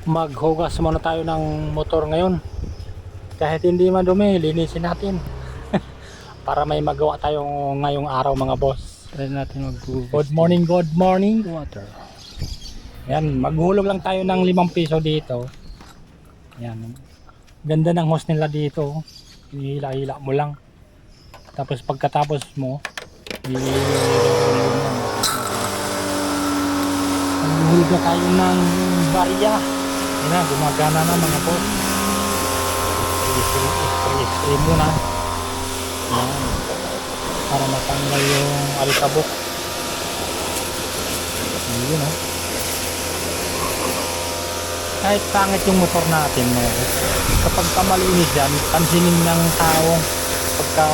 Maghugas muna tayo ng motor ngayon. Kahit hindi madumi, linisin natin. Para may magawa tayo ngayong araw mga boss. Try natin maghugas. Good morning. Water. Yan, maghulog lang tayo ng 5 piso dito. Yan. Ganda ng hose nila dito. Hila-hila mo lang. Tapos pagkatapos mo, maghulog na tayo ng barya. Yan na, gumagana na mga boss. Spray muna. Yan. Para matanggal yung alikabok. Yun o. Kahit pangit yung motor natin mga boss, kapag kamalinis yan, pansinin ng tao pagka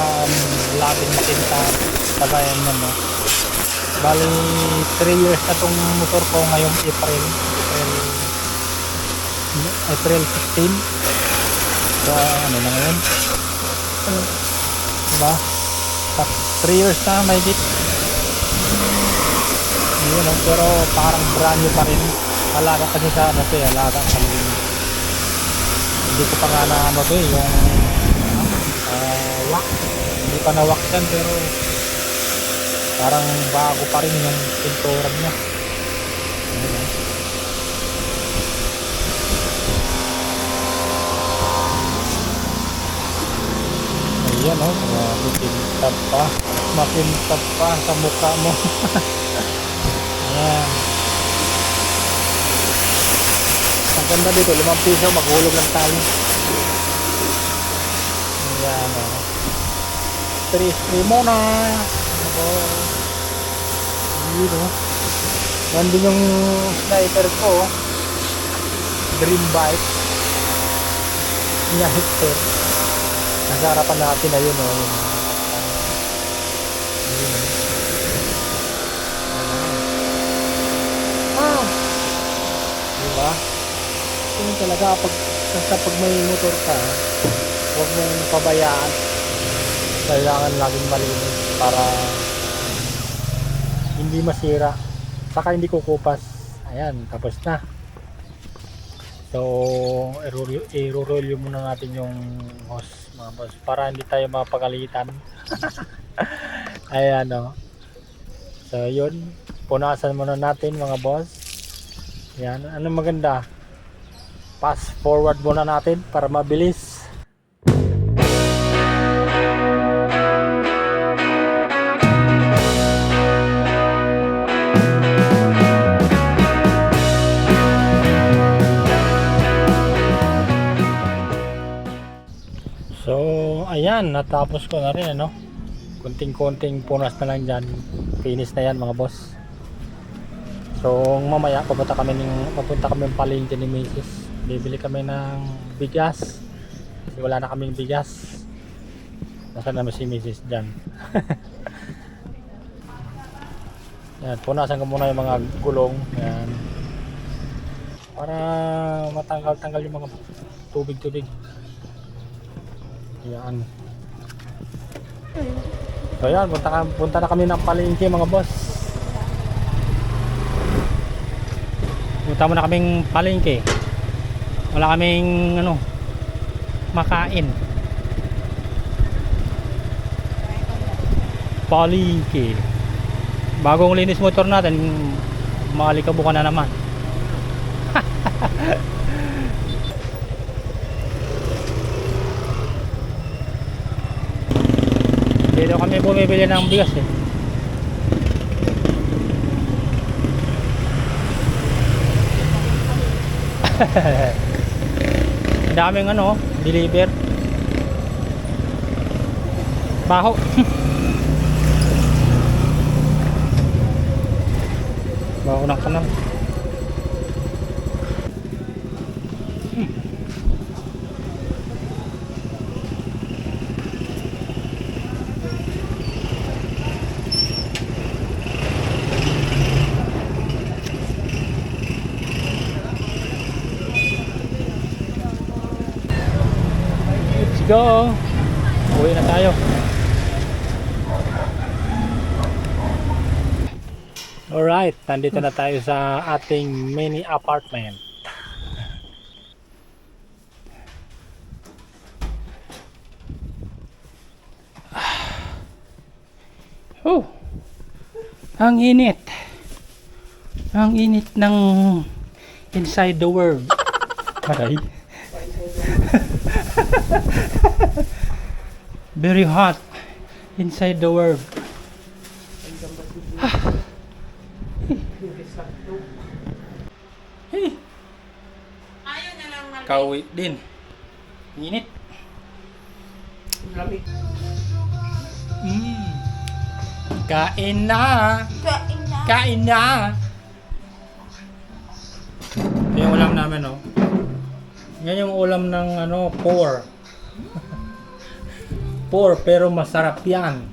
labing makinta kagayan mo, no? Bali 3 years na tong motor ko ngayong April 16. So ano na ngayon, diba? 3 years na may dit. Yun, no? Pero parang brand new pa rin. Alaga kasi sa ano to, alaga kasi hindi ko pa nga na ano to yung wax, hindi pa na wax yan, pero parang bago pa rin yung pintura niya. Ayan o, makintab pa sa mukha mo. Ayan. Ang ganda dito, 5 piso, maghulog lang tayo. Ayan o. Spray muna. Ako. Yun o. Yan din yung sniper ko. Dream bike. Yung hipster. Nasa harapan natin na yun o. Yun o. Diba? Yun talaga pag may motor ka, huwag mong pabayaan. Kailangan laging malinis para hindi masira, saka hindi kukupas. Ayan, tapos na. So i-roll muna natin yung hose mga boss, para hindi tayo mapagalitan. Ayan o. So yun, punasan muna natin mga boss. Ayan, ano maganda, fast forward muna natin para mabilis. So ayan, natapos ko na rin ano. Kunting-kunting punas na lang dyan, finish na yan mga boss. So mamaya papunta kami ng palengke ni Mrs. Bibili kami ng bigas kasi wala na kaming bigas. Nasaan naman si Mrs. dyan? Yan, punasan ko muna yung mga gulong. Yan, para matanggal-tanggal yung mga tubig-tubig. Yan. So yan, punta na kami ng palengke mga boss. Punta muna kaming palengke. Wala kaming ano, makain. Palengke. Bagong linis motor natin, malikabukan na naman. Dito kami bumibili ng bigas eh. Daming ano, deliver. Baho. Baho ng kanal. Let's go. Uwi na tayo. Alright, nandito na tayo sa ating mini apartment. Oh, ang init. Ang init ng inside the world. Aray. Very hot inside the world. Hey. Ayaw na lang mag- Kauwi din. Init. Lamig. Kain na. Kain na. Kain na. Ito yung ulam namin, no? Yan yung ulam ng pork. Pork, pero masarap yan.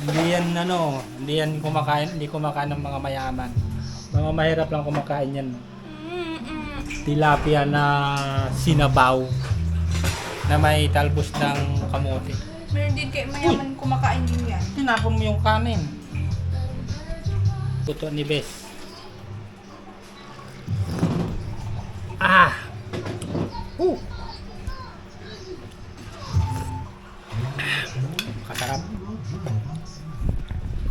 Hindi yan kumakain, hindi kumakain ng mga mayaman. Mga mahirap lang kumakain yan. Tilapia na sinabaw na may talbos ng kamote. Meron din kayo mayaman kumakain din yan. Tinapon mo yung kanin. Puto ni Bes. Ah! Kasarap.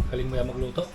Galing mo yan magluto.